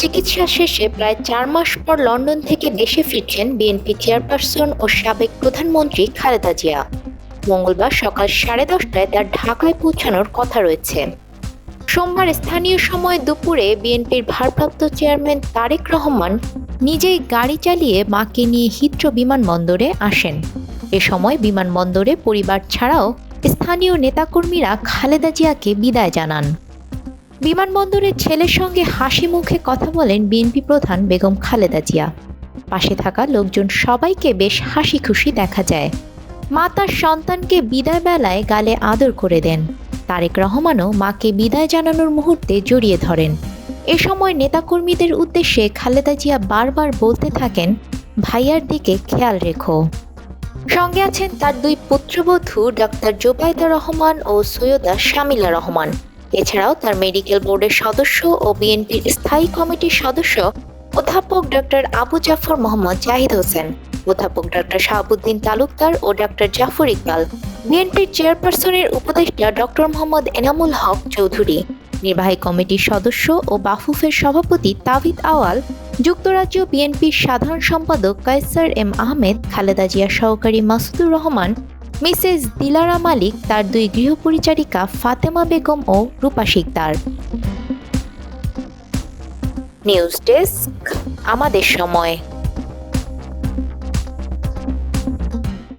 চিকিৎসা শেষে প্রায় ৪ মাস পর লন্ডন থেকে দেশে ফিরছেন বিএনপি চেয়ারপারসন ও সাবেক প্রধানমন্ত্রী খালেদা জিয়া। মঙ্গলবার সকাল 10:30টায় তার ঢাকায় পৌঁছানোর কথা রয়েছে। সোমবার স্থানীয় সময় দুপুরে বিএনপির ভারপ্রাপ্ত চেয়ারম্যান তারেক রহমান নিজেই গাড়ি চালিয়ে মাকে নিয়ে হিথ্রো বিমানবন্দরে আসেন। এ সময় বিমানবন্দরে পরিবার ছাড়াও স্থানীয় নেতাকর্মীরা খালেদা জিয়াকে বিদায় জানান। বিমানবন্দরে ছেলের সঙ্গে হাসি মুখে কথা বলেন বিএনপি প্রধান বেগম খালেদা জিয়া। পাশে থাকা লোকজন সবাইকে বেশ হাসি খুশি দেখা যায়। মা তার সন্তানকে বিদায় বেলায় গালে আদর করে দেন। তারেক রহমানও মাকে বিদায় জানানোর মুহূর্তে জড়িয়ে ধরেন। এ সময় নেতাকর্মীদের উদ্দেশ্যে খালেদা জিয়া বারবার বলতে থাকেন, ভাইয়ার দিকে খেয়াল রেখো। সঙ্গে আছেন তার দুই পুত্রবধূ ডাক্তার জোবাইদা রহমান ও সৈয়দা শামিলা রহমান। এছাড়াও তার মেডিকেল বোর্ডের সদস্য ও বিএনপির স্থায়ী কমিটির সদস্য অধ্যাপক ডক্টর আবু জাফর মোহাম্মদ জাহিদ হোসেন, অধ্যাপক ডক্টর শাহাবুদ্দিন তালুকদার ও ডক্টর জাফর ইকবাল, বিএনপির চেয়ারপারসনের উপদেষ্টা ডক্টর মোহাম্মদ এনামুল হক চৌধুরী, নির্বাহী কমিটির সদস্য ও বাফুফের সভাপতি তাবিদ আওয়াল, যুক্তরাজ্য বিএনপির সাধারণ সম্পাদক কায়সার এম আহমেদ, খালেদা জিয়ার সহকারী মাসুদুর রহমান, মিসেস দিলারা মালিক, তার দুই গৃহপরিচারিকা ফাতেমা বেগম ও রূপা শিকদার। নিউজ ডেস্ক, আমাদের সময়।